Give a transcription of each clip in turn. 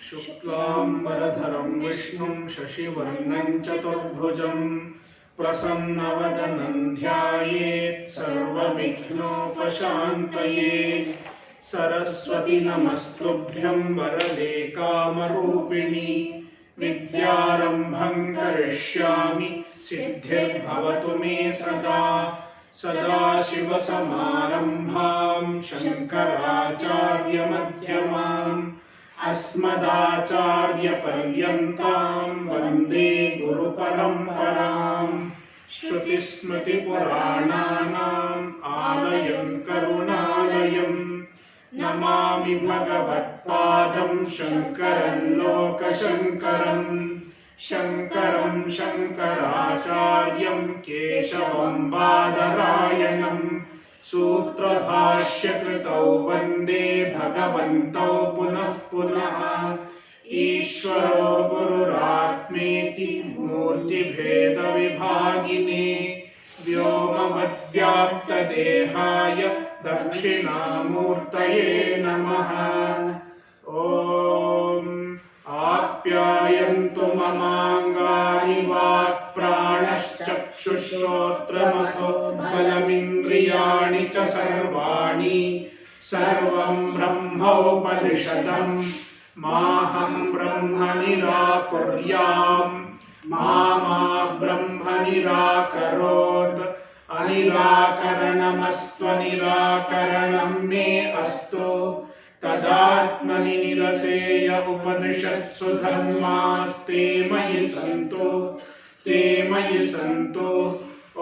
शुक्लाम्बरधरं विष्णुं शशिवर्णं चतुर्भुजं प्रसन्नवदनं ध्यायेत् सर्वविघ्नोपशान्तये। सरस्वती नमस्तुभ्यं वरदे कामरूपिणि विद्यारम्भं करिष्यामि सिद्धिर्भवतु मे सदा। सदाशिवसमारम्भां शङ्कराचार्यमध्यमाम् अस्मदाचार्यपर्यन्तां वन्दे गुरुपरम्पराम्। श्रुतिस्मृतिपुराणानाम् आलयं करुणालयं नमामि भगवत्पादं शङ्करं लोकशङ्करम्। शङ्करं शङ्कराचार्यं केशवं बादरायणं सूत्रभाष्यकृतौ वन्दे भगवन्तौ पुनः पुनः। ईश्वरो गुरुरात्मेति मूर्तिभेदविभागिने व्योमवद्व्याप्तदेहाय दक्षिणामूर्तये नमः। ॐ आप्यायन्तु ममाङ्गानि वाक्प्राणश्चक्षुश्रोत्रमथो बलमिन्द्रियाणि च सर्वाणि। सर्वं ब्रह्मोपनिषदं माहं ब्रह्म निराकुर्याम् मा ब्रह्म निराकरोत्। अनिराकरणमस्त्वनिराकरणं मे अस्तु। तदात्मनि निरतेय उपनिषत्सु धर्मास्ते मयि सन्तु ते मयि सन्तु। ॐ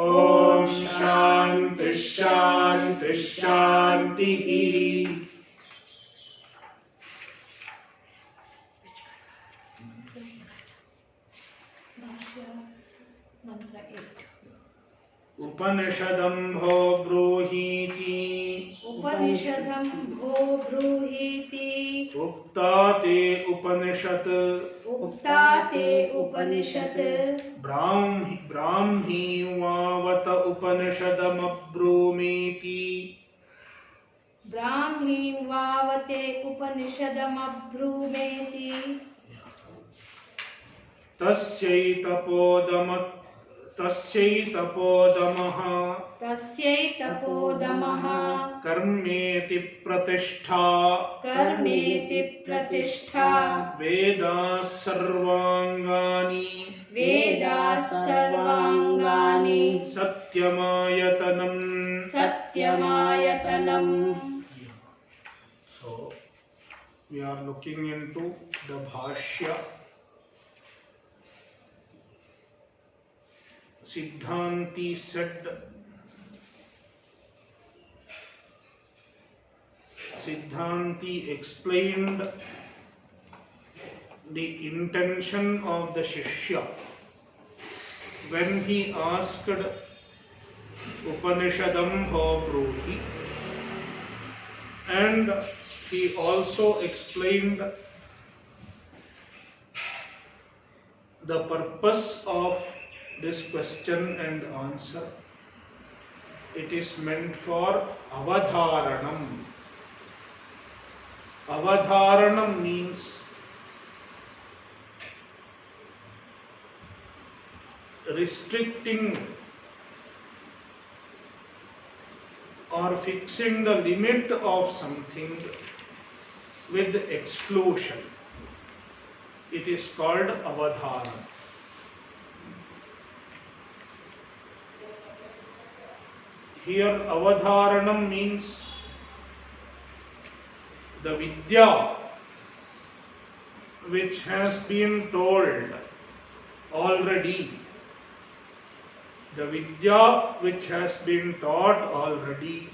शान्ति शान्ति शान्तिः। उपनिषदं भो ब्रूहीति उपनिषदं भो ब्रूहीति उक्ता ते उपनिषत् उक्ता ते उपनिषत्। ब्राह्मी वावत उपनिषदमब्रूमीति ब्राह्मी वावते उपनिषदमब्रूमेति। तस्यै तपोदमः कर्मेति प्रतिष्ठा वेदाः सर्वाङ्गानि सत्यमायतनम्। So we are looking into the Bhashya. Siddhanti said, Siddhanti explained the intention of the Shishya when he asked Upanishadam ho bruhi, and he also explained the purpose of this question and answer. It is meant for avadharanam. Avadharanam means restricting or fixing the limit of something with exclusion. It is called avadharanam. Here avadharanam means the vidya which has been told already, the vidya which has been taught already,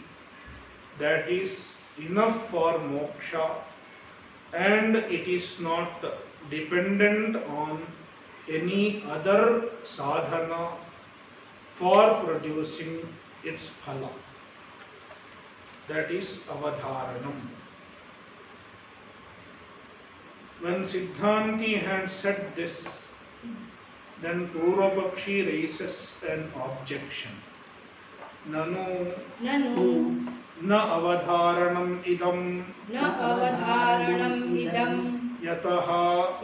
that is enough for moksha, and it is not dependent on any other sadhana for producing its phala. That is avadharanam. When Siddhanti had said this, then Purvapakshi raises an objection. Nanu na avadharanam idam Yataha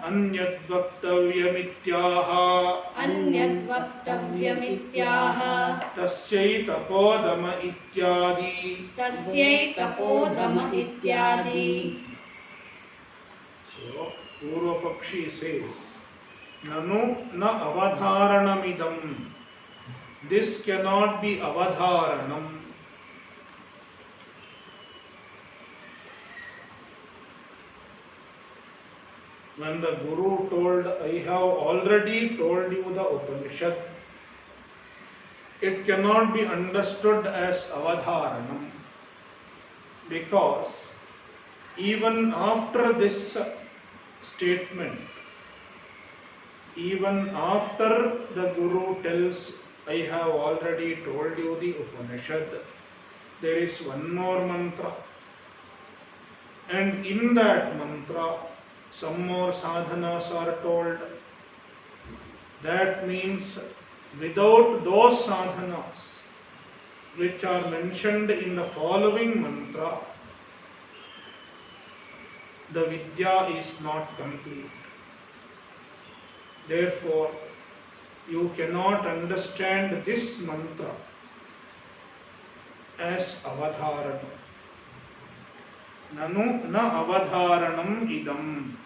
Anyad Vaktavyamityah Tasyai Tapodama Ityadi. So, Purva Pakshi says, Nanu na avadharanamidam. This cannot be avadharanam. When the Guru told, I have already told you the Upanishad, it cannot be understood as avadharanam, because even after this statement, even after the Guru tells, I have already told you the Upanishad, there is one more mantra, and in that mantra some more sadhanas are told. That means without those sadhanas which are mentioned in the following mantra, the vidya is not complete. Therefore, you cannot understand this mantra as avadharanam. Nanu na avadharanam idam.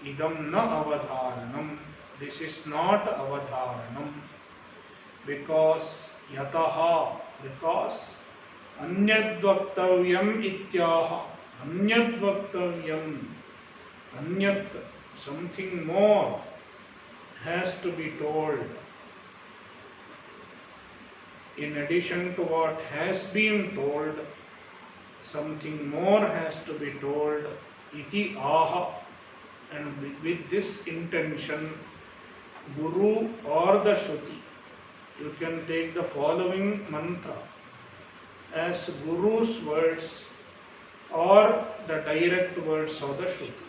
Idam na avadharanam. This is not avadharanam. Because yataha, because anyad vaktavyam ityaha. Anyad vaktavyam. Anyat, something more has to be told. In addition to what has been told, something more has to be told. Iti aha. And with this intention, Guru or the Shruti, you can take the following mantra as Guru's words or the direct words of the Shruti.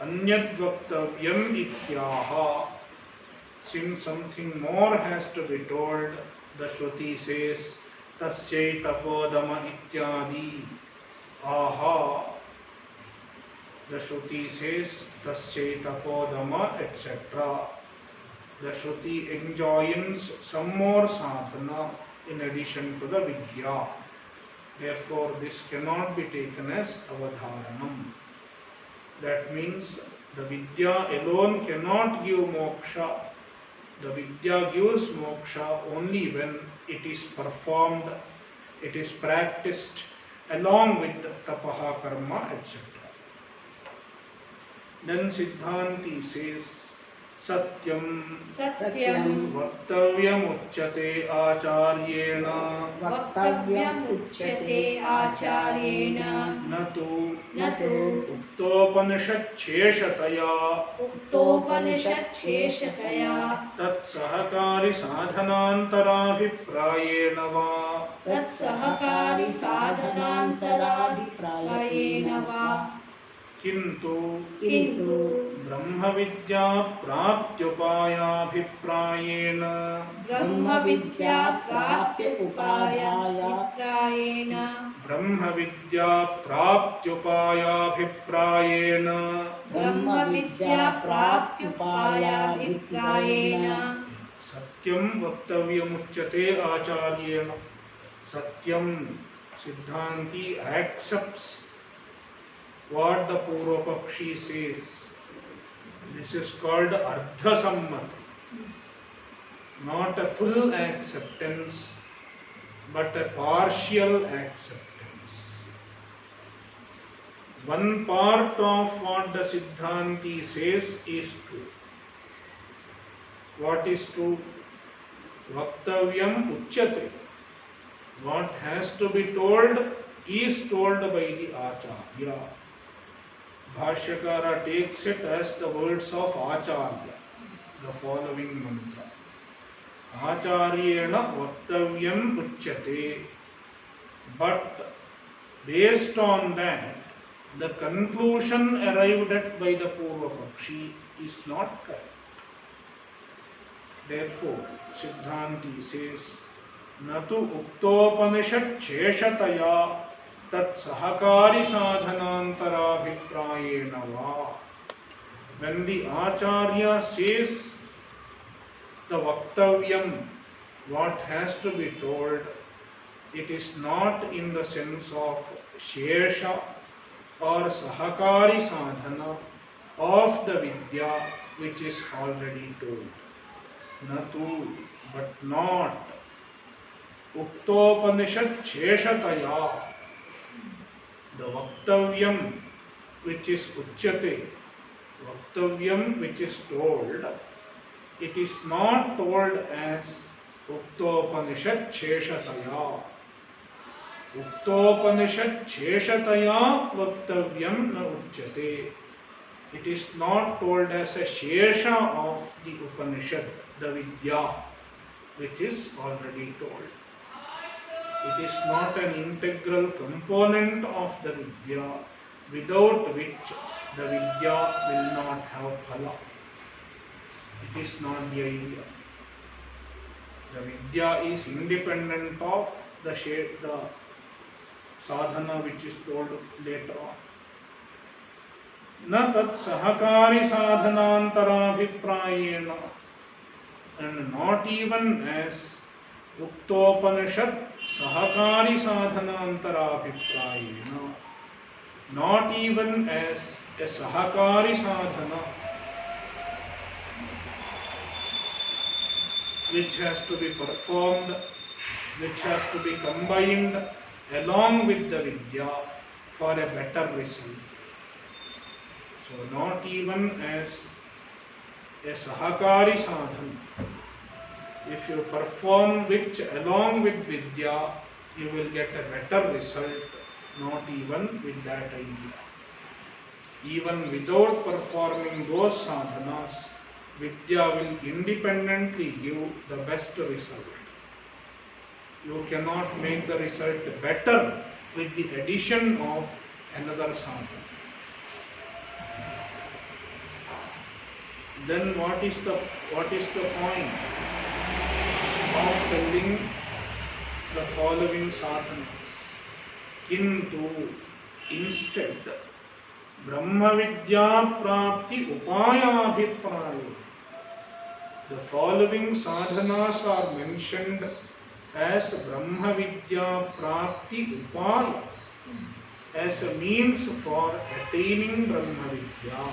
Anyad vaktavyam ityaha. Since something more has to be told, the Shruti says, Tasyai tapodama ityadi. Aha. The Shruti says, Tasyai tapodama, etc. The Shruti enjoins some more sadhana in addition to the vidya. Therefore, this cannot be taken as avadharanam. That means the vidya alone cannot give moksha. The vidya gives moksha only when it is performed, it is practiced along with tapaha, karma, etc. Then Siddhanti says, Satyam Vaktavyam Uchyate Acharyena Natu Uktopanishad Cheshataya Tat Sahakari Sadhanantarabhiprayena Va Kintu Brahmavidya Praptyupayabhiprayena Satyam Vaktavyamuchyate Acharyena. Satyam, Siddhanti accepts what the Purva Pakshi says. This is called Ardha Sammati. Not a full acceptance, but a partial acceptance. One part of what the Siddhanti says is true. What is true? Vaktavyam Uchyate. What has to be told is told by the Acharya. Bhashyakara takes it as the words of Acharya, the following mantra. Acharyena Vaktavyam Uchyate. But based on that, the conclusion arrived at by the Purva Pakshi is not correct. Therefore, Siddhanti says, Natu Uktopanishad Cheshataya tat sahakari sadhanantarabhiprayena va. When the Acharya says the Vaktavyam, what has to be told, it is not in the sense of Shesha or Sahakari sadhana of the Vidya which is already told. Natu, but not. Uktopanishad Sheshataya. The Vaktavyam which is Uchyate, Vaktavyam which is told, it is not told as Uktopanishad Sheshataya. Uktopanishad Sheshataya Vaktavyam na Uchyate. It is not told as a Shesha of the Upanishad, the Vidya, which is already told. It is not an integral component of the Vidya, without which the Vidya will not have phala. It is not the idea. The Vidya is independent of the sadhana which is told later on. Na tat sahakari sadhanantarabhiprayena, and not even as Uktopanishad sahakari sadhanantarabhiprayena, not even as a sahakari sadhana which has to be performed, which has to be combined along with the Vidya for a better result. So not even as a sahakari sadhana. If you perform which along with Vidya, you will get a better result, not even with that idea. Even without performing those sadhanas, Vidya will independently give the best result. You cannot make the result better with the addition of another sadhana. Then what is the point of telling the following sadhanas? Kintu, instead, Brahma Vidya Prapti Upaya Abhipraya. The following sadhanas are mentioned as Brahma Vidya Prapti Upaya, as a means for attaining Brahma Vidya.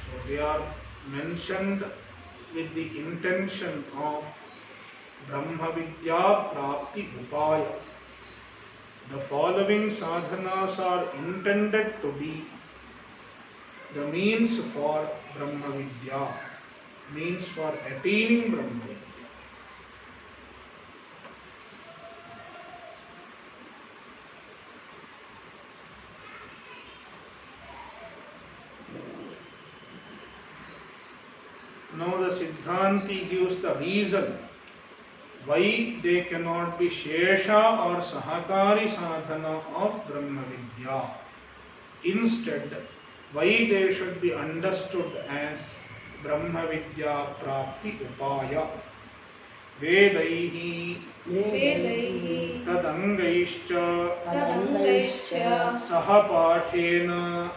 So they are mentioned with the intention of Brahma Vidya Prapti Upaya. The following sadhanas are intended to be the means for Brahma Vidya, means for attaining Brahma Vidya. Now the Siddhanti gives the reason why they cannot be Shesha or Sahakari sadhana of Brahma Vidya. Instead, why they should be understood as Brahma Vidya Prapti Upaya. Vedaihi tadangaischa sahapathena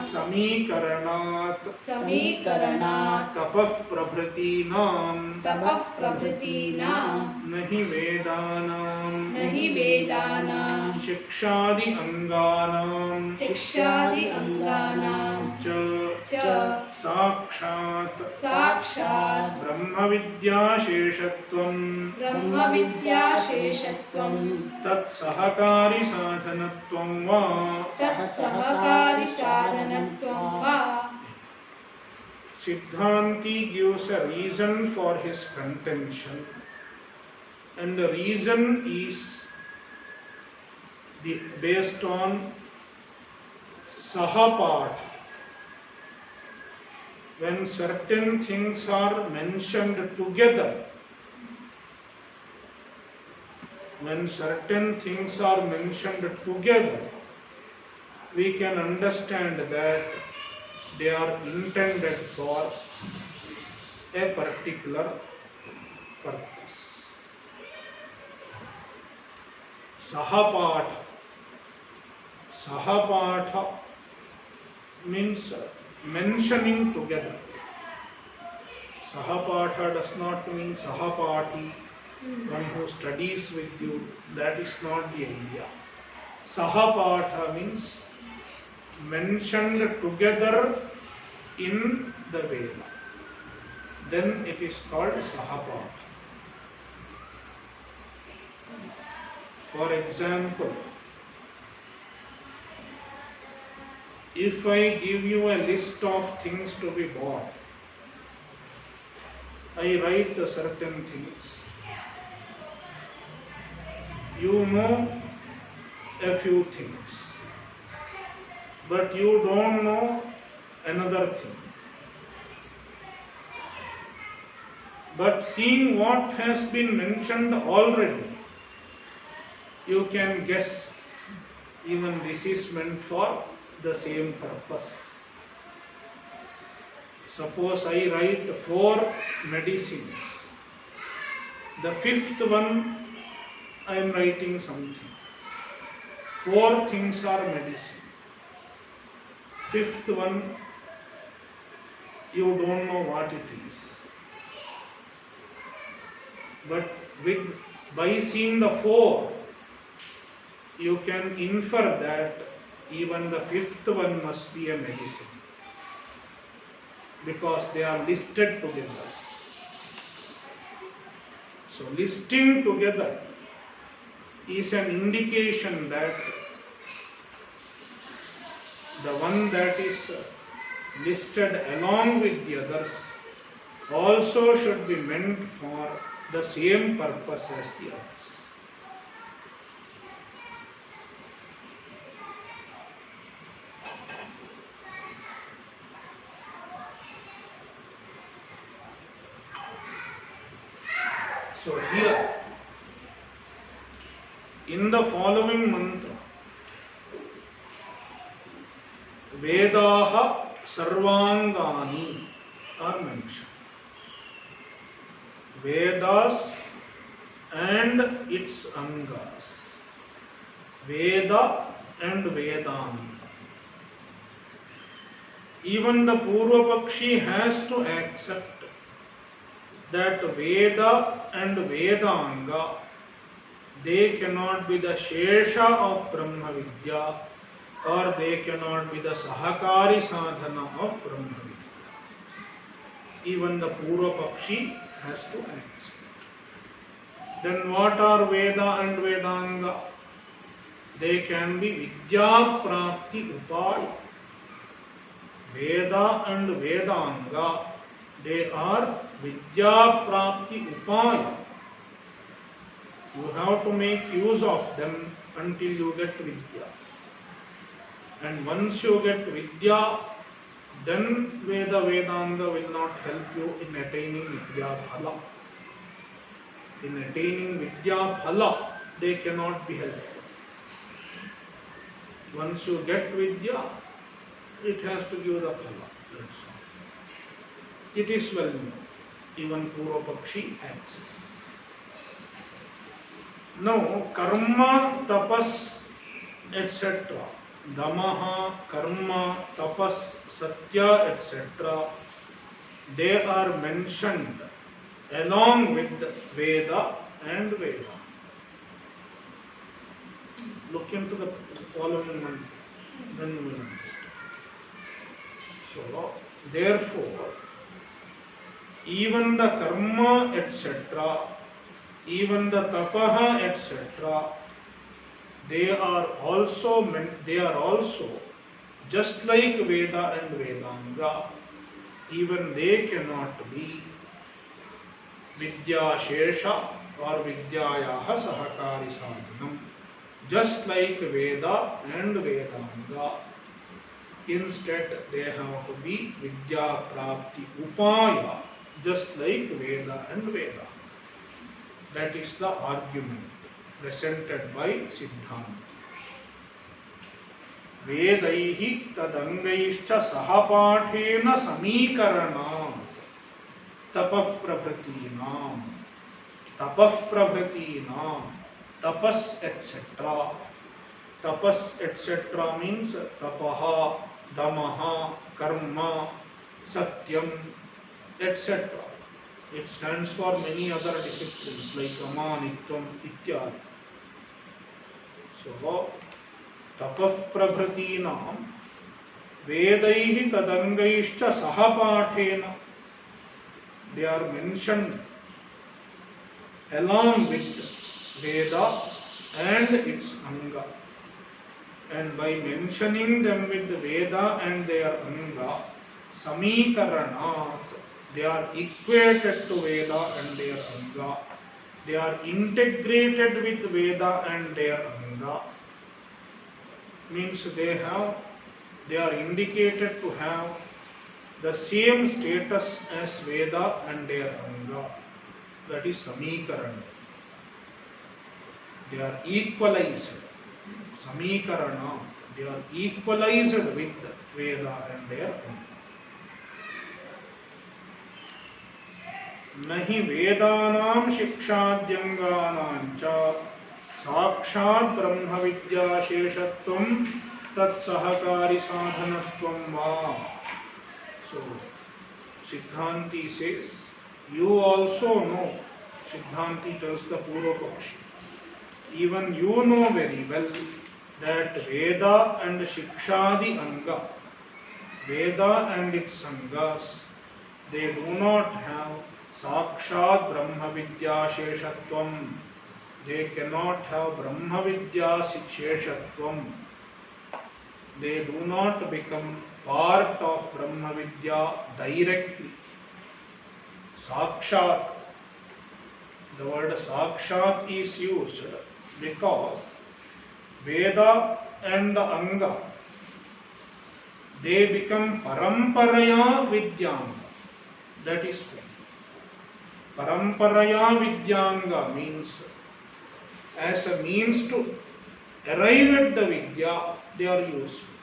samikaranat tapah prabhratinam nahi vedanam shikshadi anganam cha sakshat brahma vidya sheshatvam tat sahakari sadhanatvam va. Siddhanti gives a reason for his contention, and the reason is based on sahapat. When certain things are mentioned together, we can understand that they are intended for a particular purpose. Sahapatha. Sahapatha means mentioning together. Sahapatha does not mean Sahapati, one who studies with you. That is not the idea. Sahapatha means mentioned together in the Veda. Then it is called Sahapatha. For example, if I give you a list of things to be bought, I write certain things. You know a few things, but you don't know another thing. But seeing what has been mentioned already, you can guess even this is meant for the same purpose. Suppose I write 4 medicines. The 5th one I am writing something. 4 things are medicine. 5th one you don't know what it is. But by seeing the 4, you can infer that even the 5th one must be a medicine, because they are listed together. So listing together is an indication that the one that is listed along with the others also should be meant for the same purpose as the others. So here, in the following mantra, Vedaha Sarvangani are mentioned. Vedas and its angas. Veda and Vedanta. Even the Purvapakshi has to accept that Veda and Vedanga, they cannot be the Shesha of Brahma Vidya, or they cannot be the Sahakari Sadhana of Brahma Vidya. Even the Purvapakshi has to accept. Then what are Veda and Vedanga? They can be Vidya Prapti Upaya. Veda and Vedanga, they are Vidya Prapti Upaya. You have to make use of them until you get Vidya. And once you get Vidya, then Veda Vedanga will not help you in attaining Vidya Phala. In attaining Vidya Phala, they cannot be helpful. Once you get Vidya, it has to give the Phala. That's all. It is well known. Even Purvapakshi accepts. Now, karma, tapas, etc. Damaha, karma, tapas, satya, etc. They are mentioned along with Veda and Veda. Look into the following mantra, then you will understand. So, therefore, even the karma, etc., even the tapaha, etc., they are also just like Veda and Vedanga, even they cannot be Vidya Shesha or Vidyayaha Sahakari Sadhanam. Just like Veda and Vedanga, instead they have to be Vidya Prapti Upaya, just like Veda and Veda. That is the argument presented by Siddhanta. Vedaihi tadangaischa sahapathena samikaranat tapah prabhatinam tapas etc. Tapas etc. means tapaha, damaha, karma, satyam etc. It stands for many other disciplines like amanitvam ityadi. So, tapah prabhratinam vedaihi tadangaischa sahapathena, they are mentioned along with Veda and its anga. And by mentioning them with the Veda and their anga, samikaranat, they are equated to Veda and their anga. They are integrated with Veda and their anga. Means they are indicated to have the same status as Veda and their anga. That is samikaran. They are equalized. Samikaranat. They are equalized with Veda and their anga. Nahi Vedanam shikshadyangānāṁ ca साक्षात् ब्रह्म विद्या शेषत्वं तत्सहकारी साधनत्वं वा. So Siddhanti says, you also know, Siddhanti tells the Purva Pakshi, even you know very well that Veda and Shikshadi Anga, Veda and its Angas, they do not have Sakshat Brahma Vidya Sheshatvam. They cannot have Brahma Vidya Sheshatvam. They do not become part of Brahma Vidya directly. Sakshat. The word Sakshat is used because Veda and Anga, they become Paramparaya Vidyanga. That is fine. Paramparaya Vidyanga means as a means to arrive at the Vidya, they are useful.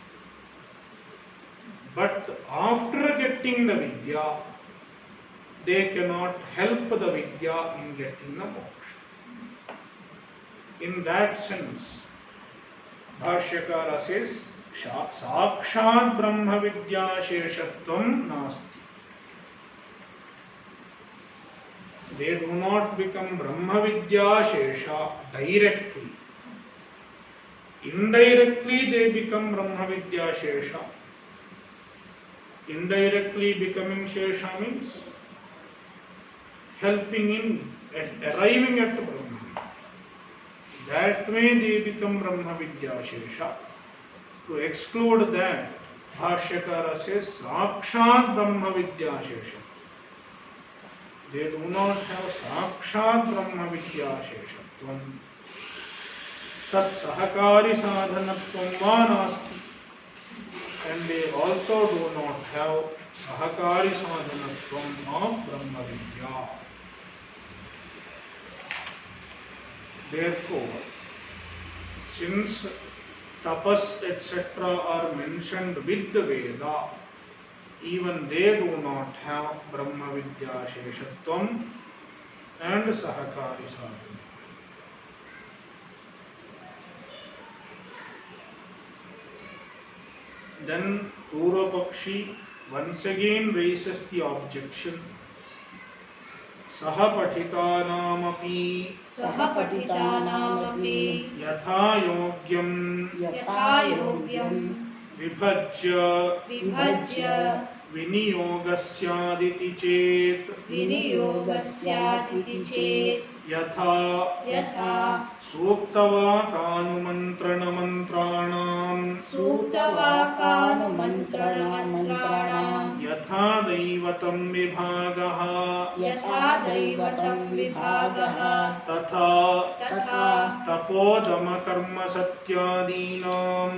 But after getting the Vidya, they cannot help the Vidya in getting the moksha. In that sense, Bhashyakara says, Sakshat Brahma Vidya Sheshatvam Nasti. They do not become Brahma Vidya Shesha directly. Indirectly they become Brahma Vidya Shesha. Indirectly becoming Shesha means helping in arriving at Brahma. That way they become Brahma Vidya Shesha. To exclude that, Bhashyakara says Sakshat Brahma Vidya Shesha. They do not have Sakshat Brahma Vidya Sheshatvam. Tat Sahakari Sadhanatvam va nasti. And they also do not have Sahakari Sadhanatvam of Brahma Vidya. Therefore, since tapas etc. are mentioned with the Veda, even they do not have Brahma Vidya Sheshatvam and Sahakari Sadhana. Then Purva Pakshi once again raises the objection, Sahapathitānāmapi yatha yogyam vibhajya viniyogasyāditi chet yatha suktavākānumantrana-mantranam yatha daivatam vibhāgah tatha tapodama karma satyādīnām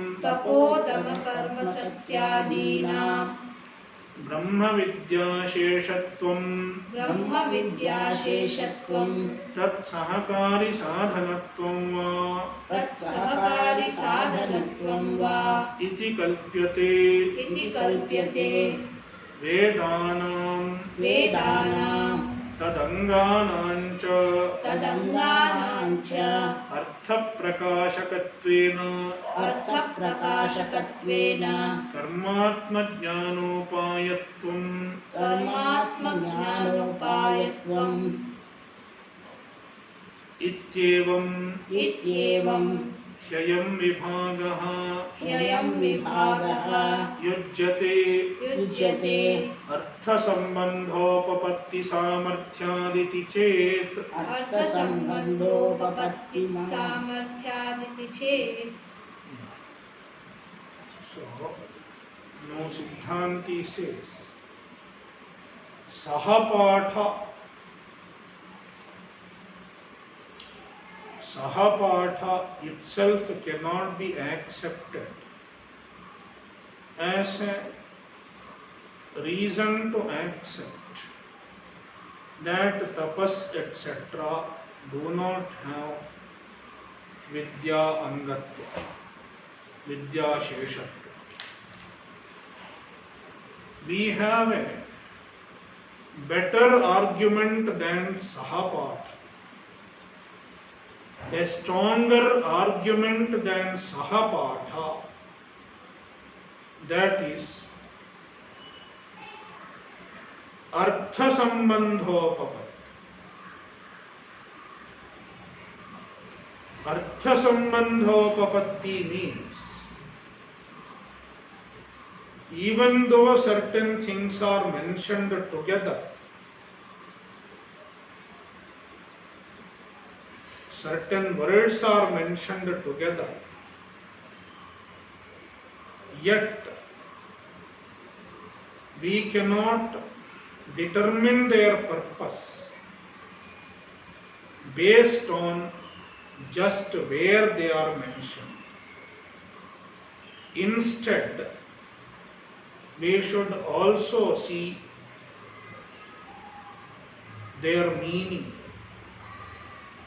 Brahma Vidya Sheshatvam Tat Sahakari Sadhanatvam va Iti kalpyate Vedanam tadanganancha तदङ्गानाञ्च अर्थप्रकाशकत्वेन अर्थप्रकाशकत्वेन कर्मात्मज्ञानोपायत्वम् कर्मात्मज्ञानोपायत्वम् इत्येवं ह्ययं विभागः युज्यते अर्थसम्बन्धोपपत्तिसामर्थ्यादिति चेत् अर्थसम्बन्धोपपत्तिसामर्थ्यादिति चेत्. So, now Siddhanti says Sahapatha itself cannot be accepted as a reason to accept that tapas etc. do not have vidya angatva, vidya sheshatva. We have a better argument than Sahapatha, a stronger argument than Sahapatha, that is Artha Sambandhopapatti. Artha Sambandhopapatti means even though certain things are mentioned together, certain words are mentioned together, yet we cannot determine their purpose based on just where they are mentioned. Instead, we should also see their meaning,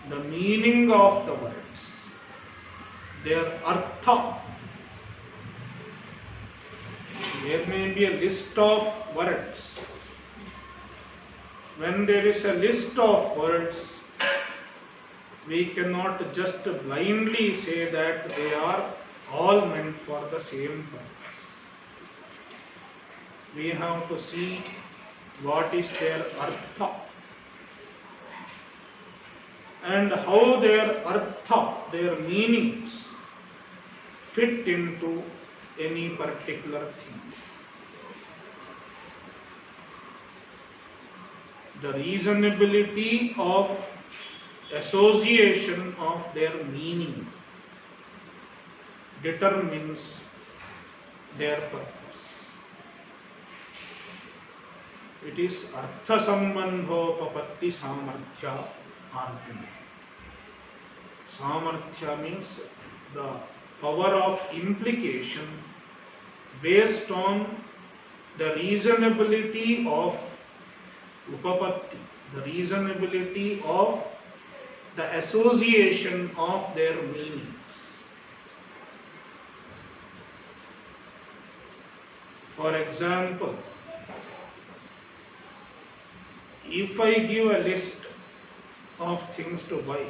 the meaning of the words, their artha. There may be a list of words. When there is a list of words, we cannot just blindly say that they are all meant for the same purpose. We have to see what is their artha and how their artha, their meanings, fit into any particular thing. The reasonability of association of their meaning determines their purpose. It is Artha Sambandhopapatti Samarthya argument. Samarthya means the power of implication based on the reasonability of upapatti, the reasonability of the association of their meanings. For example, if I give a list of things to buy,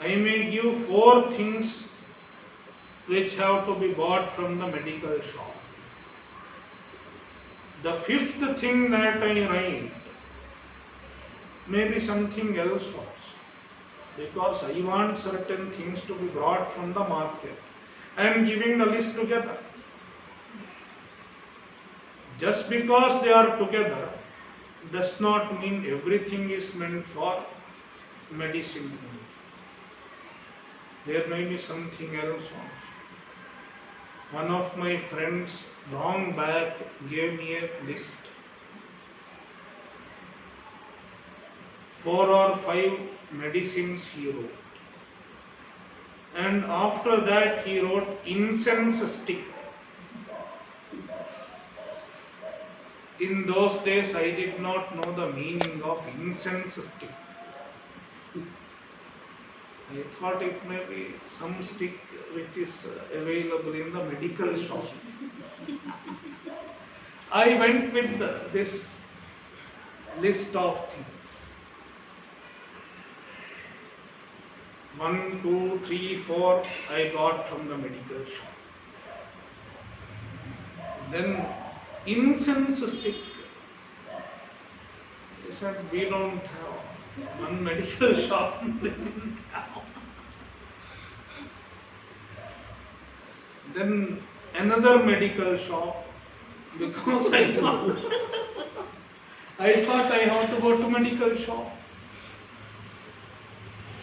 I may give 4 things which have to be bought from the medical shop. The 5th thing that I write may be something else also, because I want certain things to be brought from the market. I am giving the list together. Just because they are together does not mean everything is meant for medicine. There may be something else also. One of my friends long back gave me a list. 4 or 5 medicines he wrote. And after that he wrote incense stick. In those days I did not know the meaning of incense stick. I thought it may be some stick which is available in the medical shop. I went with this list of things. 1, 2, 3, 4 I got from the medical shop. Then incense stick. He said, we don't have. One medical shop didn't have. Then another medical shop, because I thought I have to go to medical shop.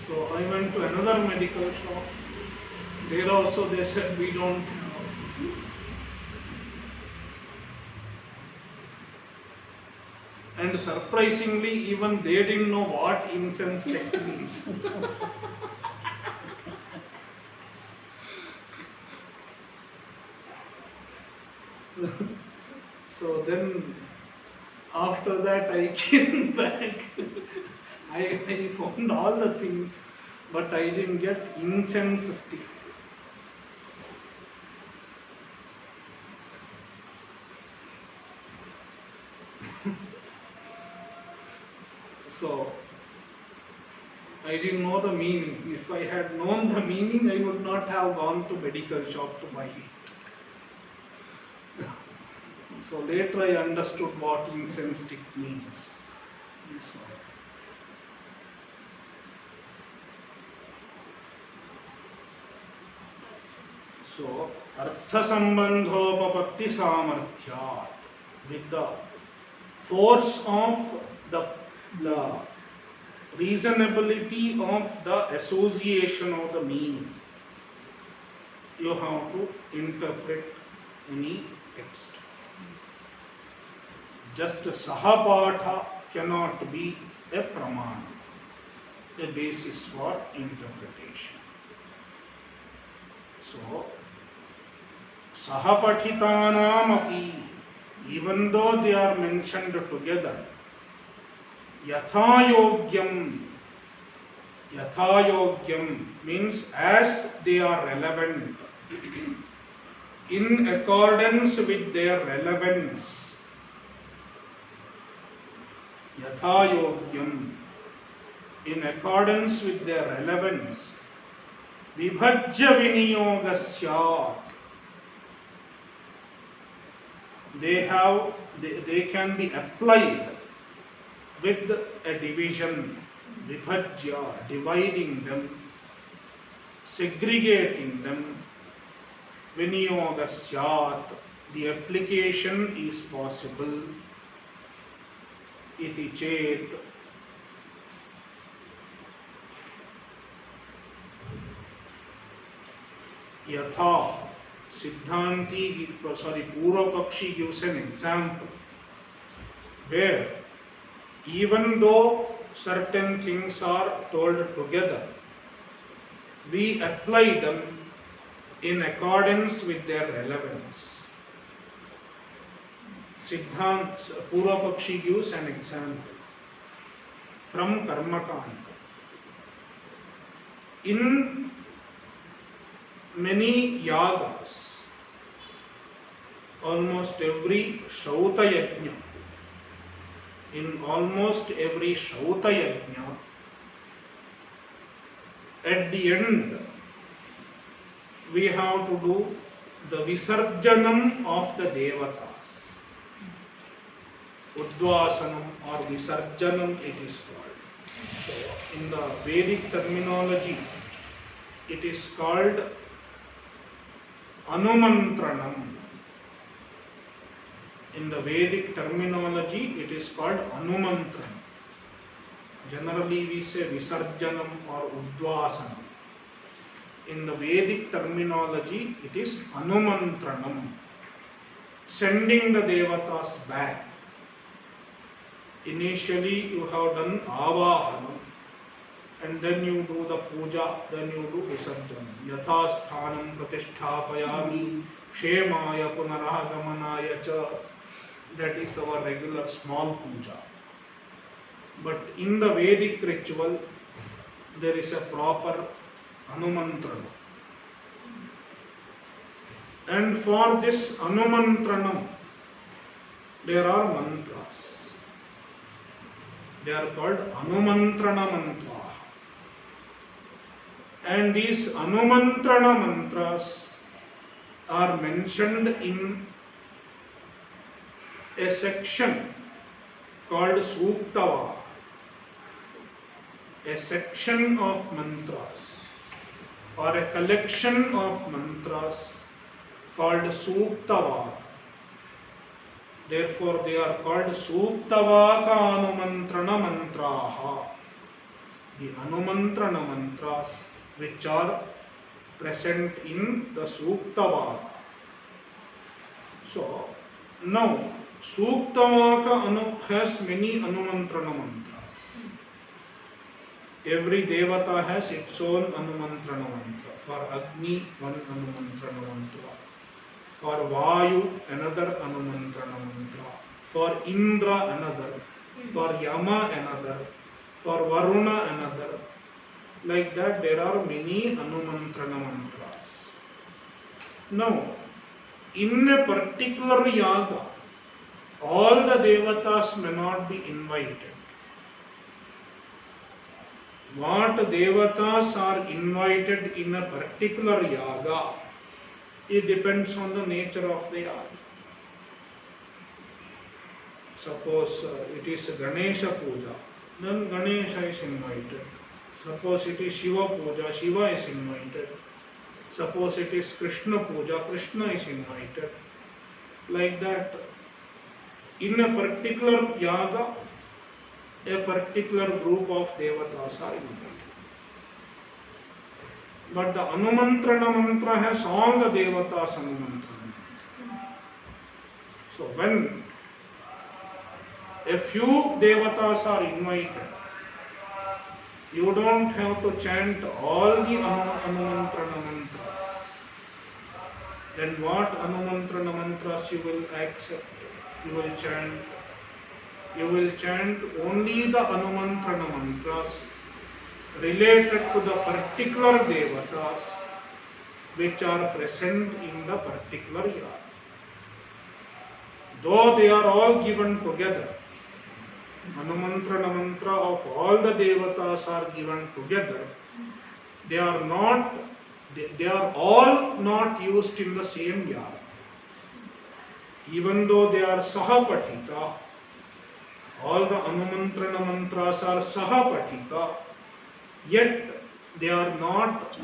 So I went to another medical shop. There also they said we don't have. And surprisingly, even they didn't know what incense stick means. So then, after that, I came back. I found all the things, but I didn't get incense stick. So, I didn't know the meaning. If I had known the meaning, I would not have gone to medical shop to buy it. So later I understood what incense stick means. So, artha sambandhopapatti samarthyat, with the force of the reasonability of the association of the meaning, you have to interpret any text. Just sahapatha cannot be a pramana, a basis for interpretation. So, sahapathitanam api, even though they are mentioned together, yathayogyam means as they are relevant, in accordance with their relevance. Yathayogyam, in accordance with their relevance. Vibhajya viniyogasyat, they can be applied with a division. Vibhajya, dividing them, segregating them. Viniyogasyat, the application is possible. Iti chet, yatha, Purva Pakshi gives an example where even though certain things are told together, we apply them in accordance with their relevance. Purva Pakshi gives an example from Karma Kanda. In many yagas, almost every Shauta Yajna, at the end, we have to do the Visarjanam of the Devatas. Udvasanam or Visarjanam it is called. So, in the Vedic terminology, it is called Anumantranam. In the Vedic terminology, it is called Anumantranam. Generally, we say Visarjanam or Udvasanam. In the Vedic terminology, it is Anumantranam, sending the Devatas back. Initially, you have done Avahanam, and then you do the puja, then you do Visarjanam. Yathasthanam pratisthapayami kshemaya punaragamanaya cha. That is our regular small puja. But in the Vedic ritual, there is a proper Anumantranam. And for this Anumantranam, there are mantras. They are called anumantrana mantra. And these anumantrana mantras are mentioned in a section called Suktava, a section of mantras or a collection of mantras called Suktava. Therefore, they are called Suktavaka Anumantrana Mantraha, the Anumantrana mantras which are present in the Suktavaka. So, now Suktavaka has many Anumantrana mantras. Every Devata has its own Anumantrana mantra. For Agni, one Anumantrana mantra. For Vayu, another Anumantrana mantra. For Indra, another. For Yama, another. For Varuna, another. Like that, there are many Anumantrana mantras. Now, in a particular yaga, all the Devatas may not be invited. What Devatas are invited in a particular yaga, it depends on the nature of the yaga. Suppose it is Ganesha Puja, then Ganesha is invited. Suppose it is Shiva Puja, Shiva is invited. Suppose it is Krishna Puja, Krishna is invited. Like that, in a particular yaga, a particular group of Devatas are invited. But the Anumantrana mantra has all the Devatas Anumantrana mantra. So when a few Devatas are invited, you don't have to chant all the Anumantrana mantras. Then what Anumantrana mantras you will accept? You will chant. You will chant only the Anumantrana mantras related to the particular Devatas which are present in the particular yaga. Though they are all given together, Anumantrana mantra of all the Devatas are given together, they are all not used in the same yaga. Even though they are Sahapatita, all the Anumantrana mantras are Sahapatita, yet they are not,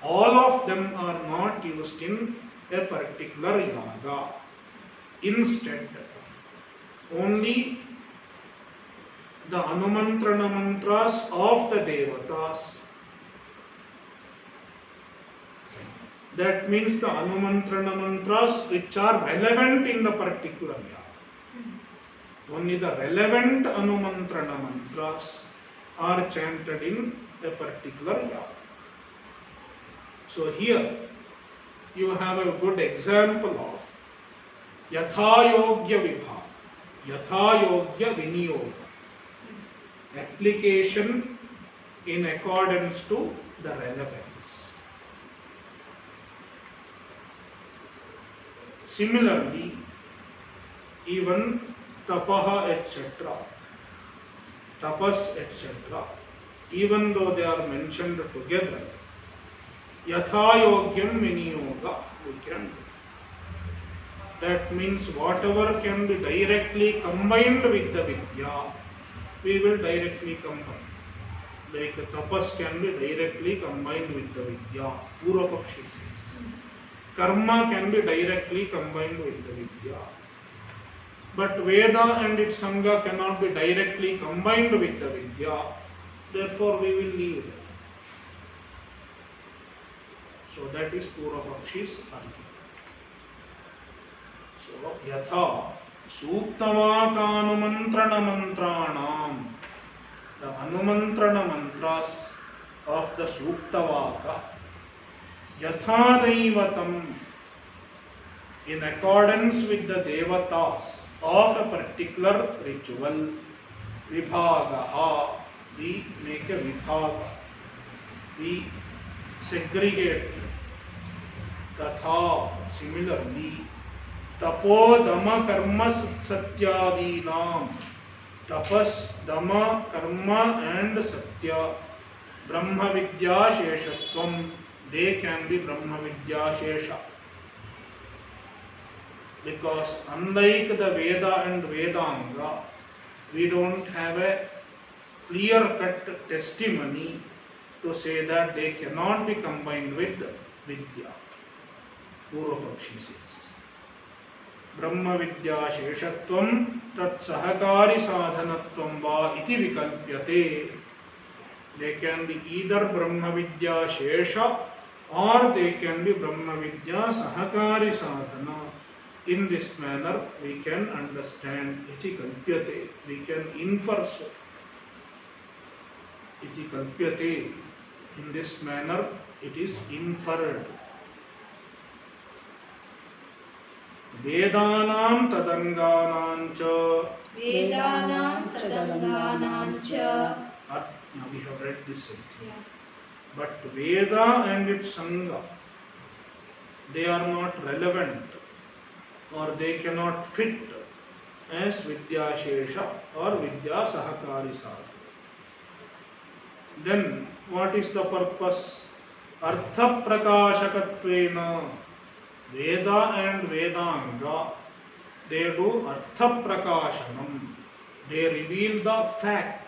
all of them are not used in a particular yaga. Instead, only the Anumantrana mantras of the Devatas, that means the Anumantrana mantras which are relevant in the particular yaga. Only the relevant Anumantrana mantras are chanted in a particular yaga. So here you have a good example of Yathayogya Vibha, Yathayogya Viniyoga, application in accordance to the relevance. Similarly, even tapaha etc., tapas etc., even though they are mentioned together, yathayogyam viniyoga we can do. That means whatever can be directly combined with the vidya, we will directly combine. Like tapas can be directly combined with the vidya, Purvapakshi says. Karma can be directly combined with the vidya. But Veda and its Sangha cannot be directly combined with the vidya. Therefore, we will leave it. So that is Purvapakshi's argument. So, Yatha Suktavaka Anumantrana Mantranam, the Anumantrana mantras of the Suktavaka, Yatha Daivatam, in accordance with the Devatas of a particular ritual, Vibhagaha, we make a Vibhaga, we segregate. Tatha, similarly, Tapo Dhamma Karma Satyadinam, tapas, dama, karma and satya. Brahma vidya sheshatvam. They can be Brahma vidya shesha. Because unlike the Veda and Vedanga, we don't have a clear-cut testimony to say that they cannot be combined with Vidya. Purvapakshi says. Brahma Vidya Sheshatvam Tat Sahakari Sadhanatvam Va Iti Vikalpyate. They can be either Brahma Vidya Shesha or they can be Brahma Vidya Sahakari Sadhana. In this manner, we can understand iti kalpyate, we can infer so. Iti kalpyate, in this manner, it is inferred. Vedanam tadanganam cha. Vedanam tadanganam cha. Now we have read this something. Yeah. But Veda and its Sangha, they are not relevant, or they cannot fit as Vidya Shesha or Vidya Sahakari Sadhana. Then what is the purpose? Artha Prakashakatvena. Veda and Vedanga, they do Artha Prakashanam. They reveal the fact.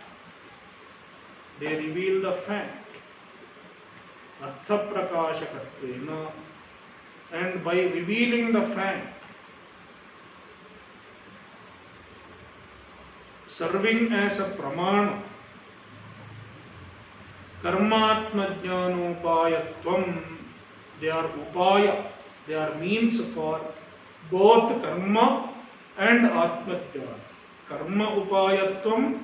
They reveal the fact. Artha Prakashakatvena. And by revealing the fact, serving as a pramana, karma atma jnanopayatvam, they are upaya, they are means for both karma and atma jnana. Karma upayatvam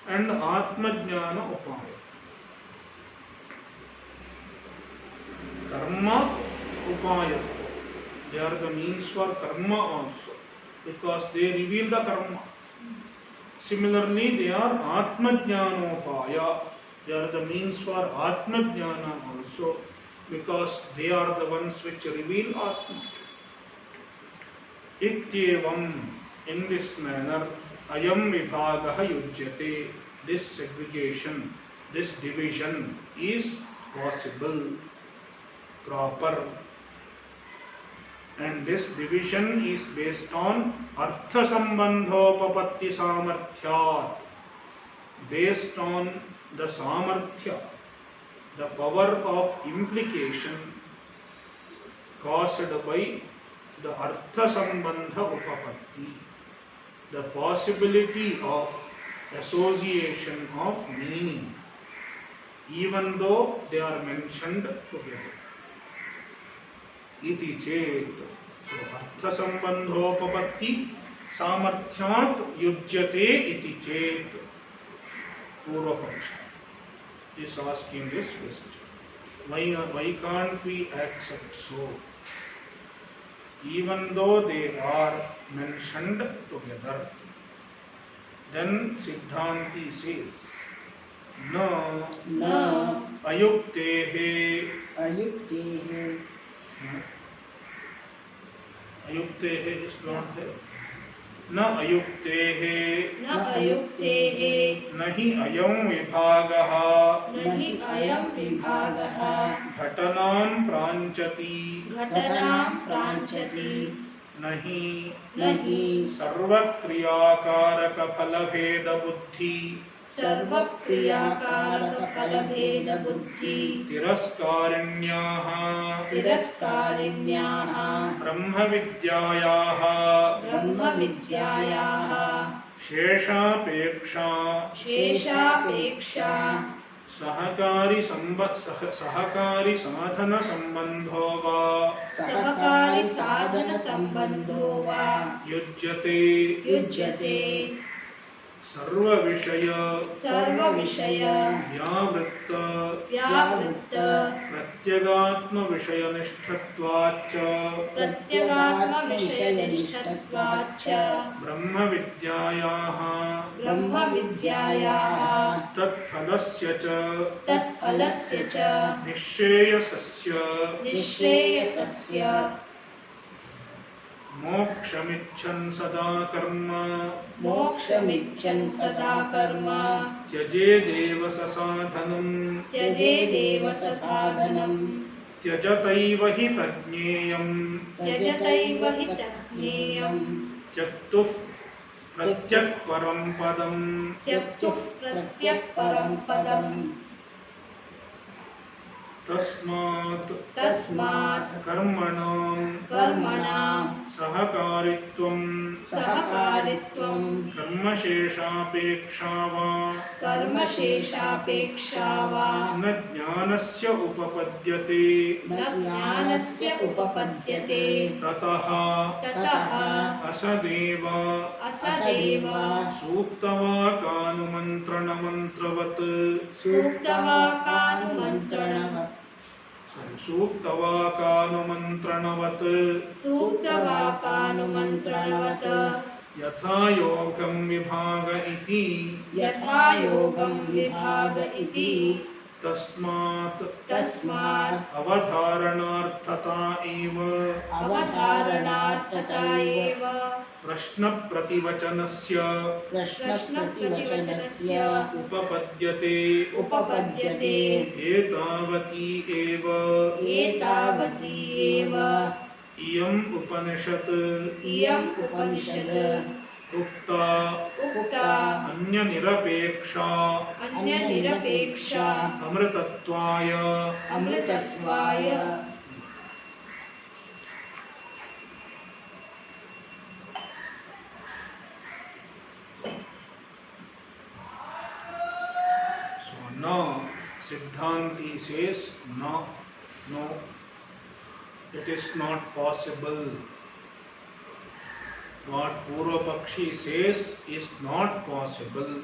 and atma jnana upaya. Karma upayatvam, they are the means for karma also, because they reveal the karma. Similarly, they are Atma Jnanopaya. They are the means for Atma Jnana also, because they are the ones which reveal Atma. Ityevam, in this manner, Ayam Vibhagaha Yujyate, this segregation, this division is possible, proper. And this division is based on Artha Sambandhopapatti Samarthyat, based on the Samarthya, the power of implication caused by the Artha Sambandha Upapatti, the possibility of association of meaning, even though they are mentioned together. Iti chet. So, Artha Sambandhopapatti Samarthyat Yujyate iti chet. Purvapaksha is asking this question. Why can't we accept so? Even though they are mentioned together. Then Siddhanti says, Na ayuktehe. Ayuktehe is not there. Na ayuktehe. Nahi ayam vibhagaha. Ghatanam pranchati. Nahi sarva kriyakaraka phalabheda buddhi. Tiraskarinyaha Brahma vidyayaha Sheshapeksha Sahakari sadhana sambandho va Yujyate Sarva Vishaya Vyavritta Pratyagatma Vishaya Nishthatvacha Brahma Vidyayaha Tat Phalasya cha Nishsheyasasya मोक्षमिच्छन् सदा कर्म मोक्षमिच्छन् सदा कर्म त्यजेदेव ससाधनम् त्यजेदेव ससाधनम् त्यजतैव हि तज्ज्ञेयम् त्यजतैव हि तज्ज्ञेयम् त्यक्तुः प्रत्यक्परं पदम् त्यक्तुः प्रत्यक्परं पदम् तस्मात् कर्मणां सहकारित्वं कर्मशेषापेक्षा वा न ज्ञानस्य उपपद्यते ततः असदेव सूक्तवाकानुमन्त्रणमन्त्रवत् सूक्तवाकानुमन्त्रणवत् यथा योगं विभाग इति तस्मात् अवधारणार्थता एव प्रश्नप्रतिवचनस्य उपपद्यते एतावती एव इयम् उपनिषत् उक्ता अन्यनिरपेक्षा अमृतत्वाय So now Siddhanti says no, it is not possible. What Purva Pakshi says is not possible.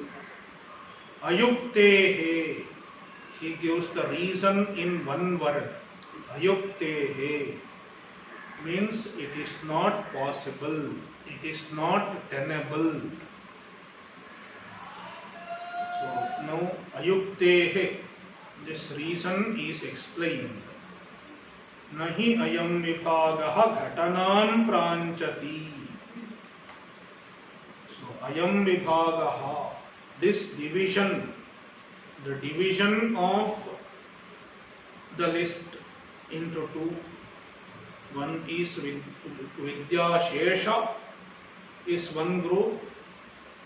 Ayuktehe, he gives the reason in one word. Ayuktehe means it is not possible, it is not tenable. So now Ayuktehe, this reason is explained. Nahi ayam vibhagaha ghatanam pranchati. Ayam vibhagaha, this division, the division of the list into two. One is Vidya Shesha, is one group,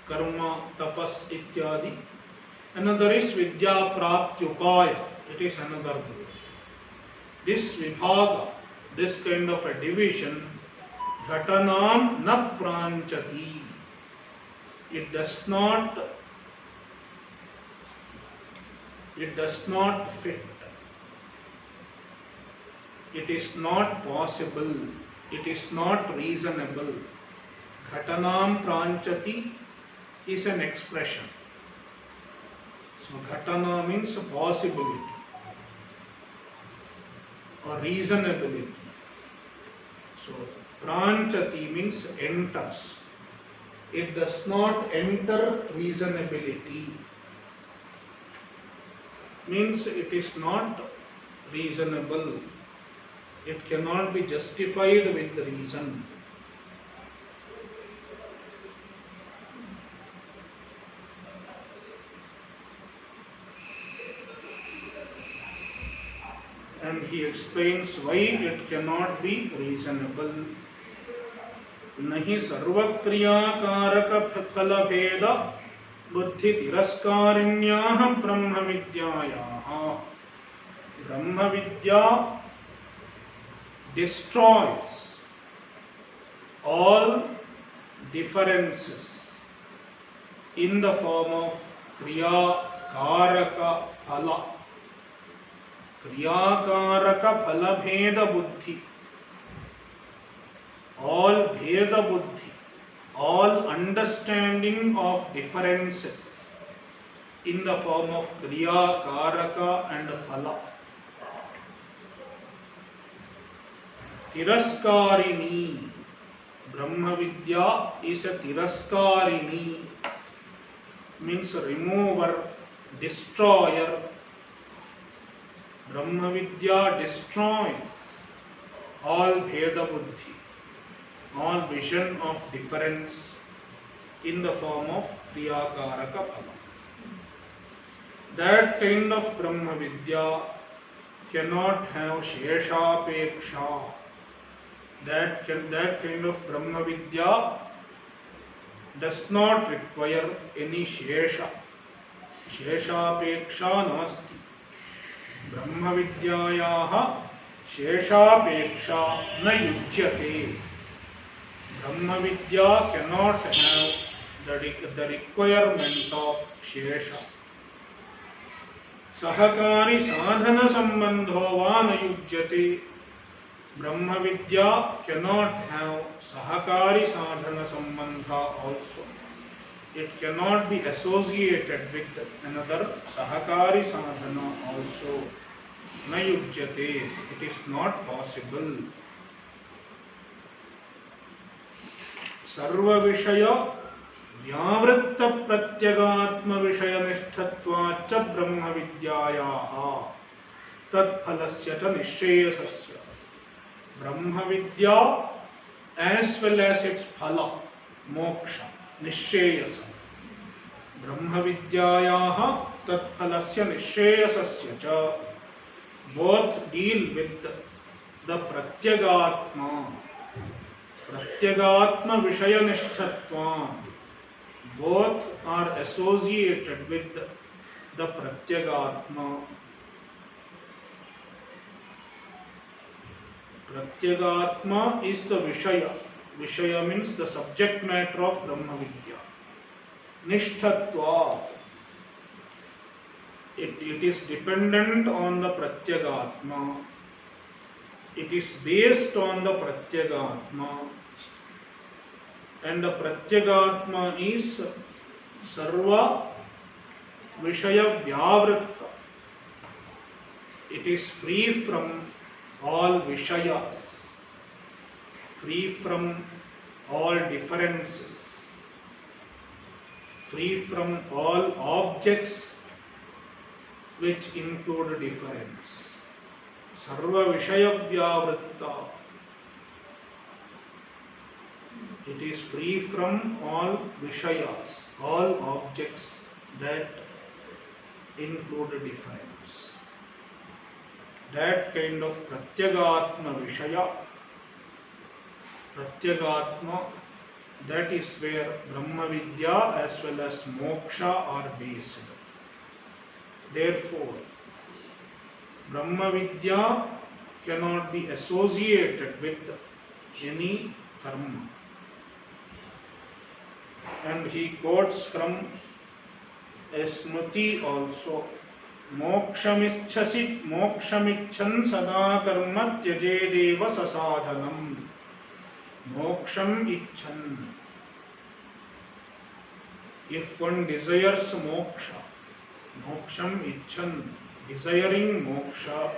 Karma, Tapas, Ityadi. Another is Vidya Praptyupaya, it is another group. This vibhaga, this kind of a division, Ghatanam na pranchati. It does not fit. It is not possible. It is not reasonable. Ghatanam pranchati is an expression. So ghatana means possibility or reasonability. So pranchati means enters. It does not enter reasonability. Means it is not reasonable. It cannot be justified with the reason. And he explains why it cannot be reasonable. नहि सर्वक्रियाकारक फलभेद बुद्धि तिरस्कारिण्याः ब्रह्मविद्यायाः. Brahmavidya destroys all differences in the form of kriya karaka phala. Kriya karaka phala bheda buddhi, all bheda buddhi, all understanding of differences in the form of kriya karaka and phala. Tiraskarini, Brahmavidya is a tiraskarini, means remover, destroyer. Brahmavidya destroys all bheda buddhi. all vision of difference in the form of kriyakaraka phala. That kind of Brahma Vidya cannot have sheshapeksha. That kind of Brahma Vidya does not require any shesha. Sheshapeksha nasti. Brahma Vidyayaha sheshapeksha na yujyate. Brahma Vidya cannot have the requirement of shesha. Sahakari sadhana sambandho va na yujyate. Brahma Vidya cannot have sahakari sadhana sambandha also. It cannot be associated with another sahakari sadhana also. Na yujyate. It is not possible. Sarva Vishaya Vyavritta Pratyagatma Vishaya Nishthatvacha Brahma Vidyayaha Tat Phalasya cha Nishchayasasya. Brahma Vidya as well as its phala, moksha, nishchayasa. Brahma Vidyayaha tat phalasya nishchayasasya cha. Both deal with the Pratyagatma. Pratyagatma Vishaya Nishthatvat. Both are associated with the Pratyagatma. Pratyagatma is the Vishaya. Vishaya means the subject matter of Brahma Vidya. Nishthatvat. It is dependent on the Pratyagatma. It is based on the Pratyagatma. And the Pratyagatma is Sarva Vishaya Vyavritta. It is free from all Vishayas, free from all differences, free from all objects which include difference. Sarva Vishaya Vyavritta. It is free from all Vishayas, all objects that include difference. That kind of Pratyagatma Vishaya, Pratyagatma, that is where Brahma Vidya as well as Moksha are based. Therefore, Brahma Vidya cannot be associated with any karma. And he quotes from a Smriti also. Mokshamichchasi mokshamicchan sada karma tyajedeva sasadhanam. Moksham icchan. If one desires moksha, moksham icchan, desiring moksha,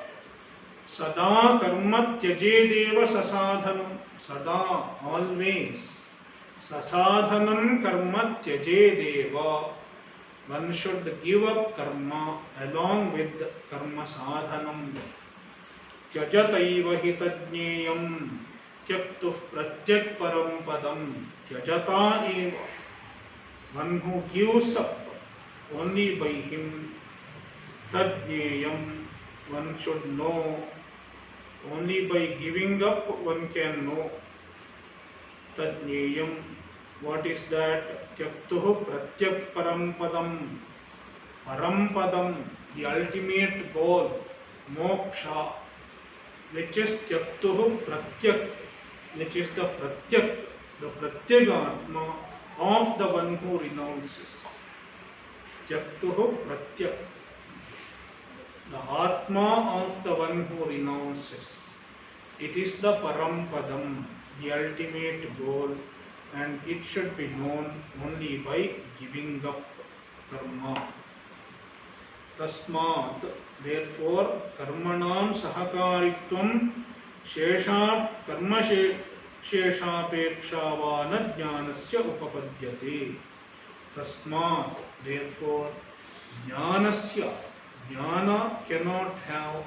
sada karma tyajedeva sasadhanam. Sada, always. Sasadhanam karma tyajedeva. One should give up karma along with karma sadhanam. Tyajataiva hitajneyam tyaktuf pratyak param padam tyajata eva. One who gives up only by him, tajneyam, one should know. Only by giving up one can know. Tajneyam. What is that? Tyaktuhu pratyak param padam. Param padam, the ultimate goal, moksha, which is tyaktuhu pratyak, which is the pratyagatma of the one who renounces. Tyaktuhu pratyak, the atma of the one who renounces. It is the param padam, the ultimate goal. And it should be known only by giving up karma. Tasmat, therefore, karmanam sahakaritvam shesha karma sheshapekshava jnanasya upapadyate. Tasmat, therefore, jnanasya, jnana cannot have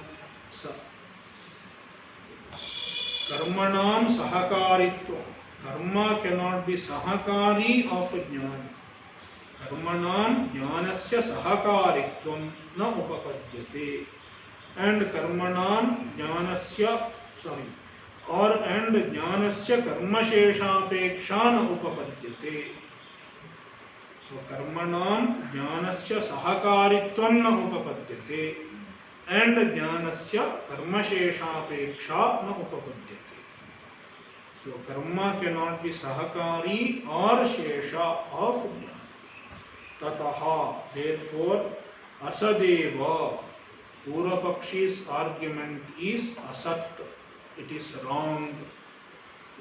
karmanam sahakaritvam. Karma cannot be sahakari of jnana. Karmanam jnanasya sahakaritvam na upapadyate. And karmanam jnanasya, and jnanasya karmasheshapeksha na upapadyate. So karmanam jnanasya sahakaritvam na upapadyate and jnanasya karmasheshapeksha na upapadyate. So karma cannot be sahakari or shesha of jnana. Tataha, therefore, asadeva, Purvapakshi's argument is asat. It is wrong.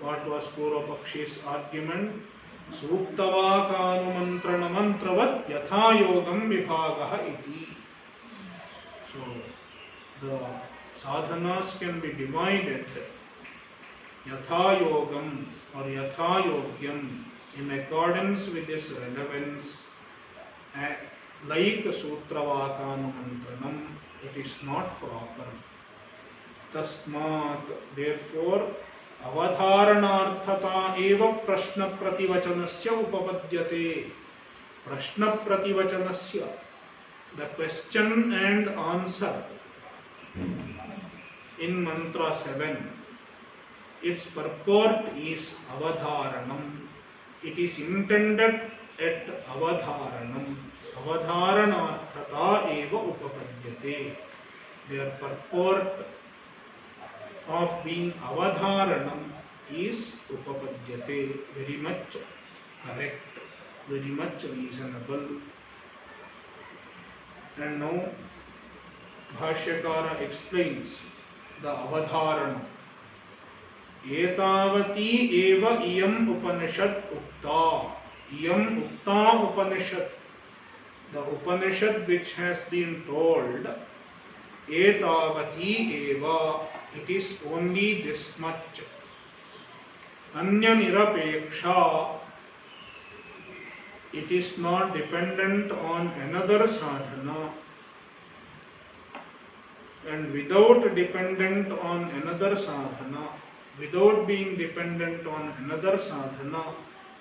What was Purvapakshi's argument? Suktavakanu mantravat yatha yogam vibhagaha iti. So the sadhanas can be divided yatha yogam or yatha yogyam in accordance with this relevance, like sutravakanu mantranam. It is not proper. Tasmat, therefore, avadharanarthata eva prashna prativachanasya upapadyate. Prashna prativachanasya, the question and answer in mantra 7, its purport is avadharanam. It is intended at avadharanam. Avadharanarthata eva upapadyate. Their purport of being avadharanam is upapadyate. Very much correct, very much reasonable. And now Bhashyakara explains the avadharana. Etavati eva iyam upanishad ukta. Iyam ukta upanishad. The Upanishad which has been told, etavati eva, it is only this much. Anya nirapeksha, it is not dependent on another sadhana. And without dependent on another sadhana, without being dependent on another sadhana,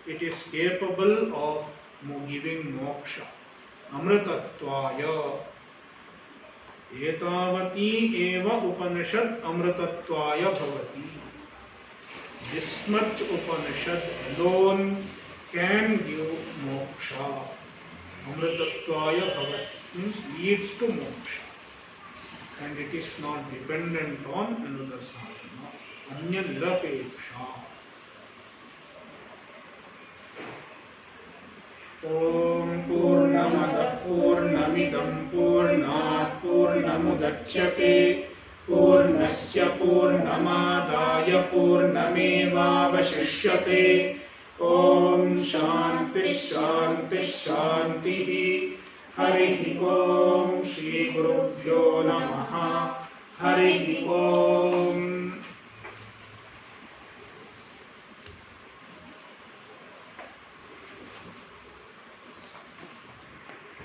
it is capable of giving moksha. Amritatvaya. Etavati eva Upanishad amritatvaya bhavati. This much Upanishad alone can give moksha. Amritatvaya bhavati means leads to moksha. And it is not dependent on another sadhana. Anya nirapeksha. Om Purnamadah Purnamidam Purnat Purnamudachyate Purnasya Purnamadaya Purnamevavashishyate. Om Shanti Shanti Shanti. Hari Om Shri Gurubhyo Namaha. Hari Om.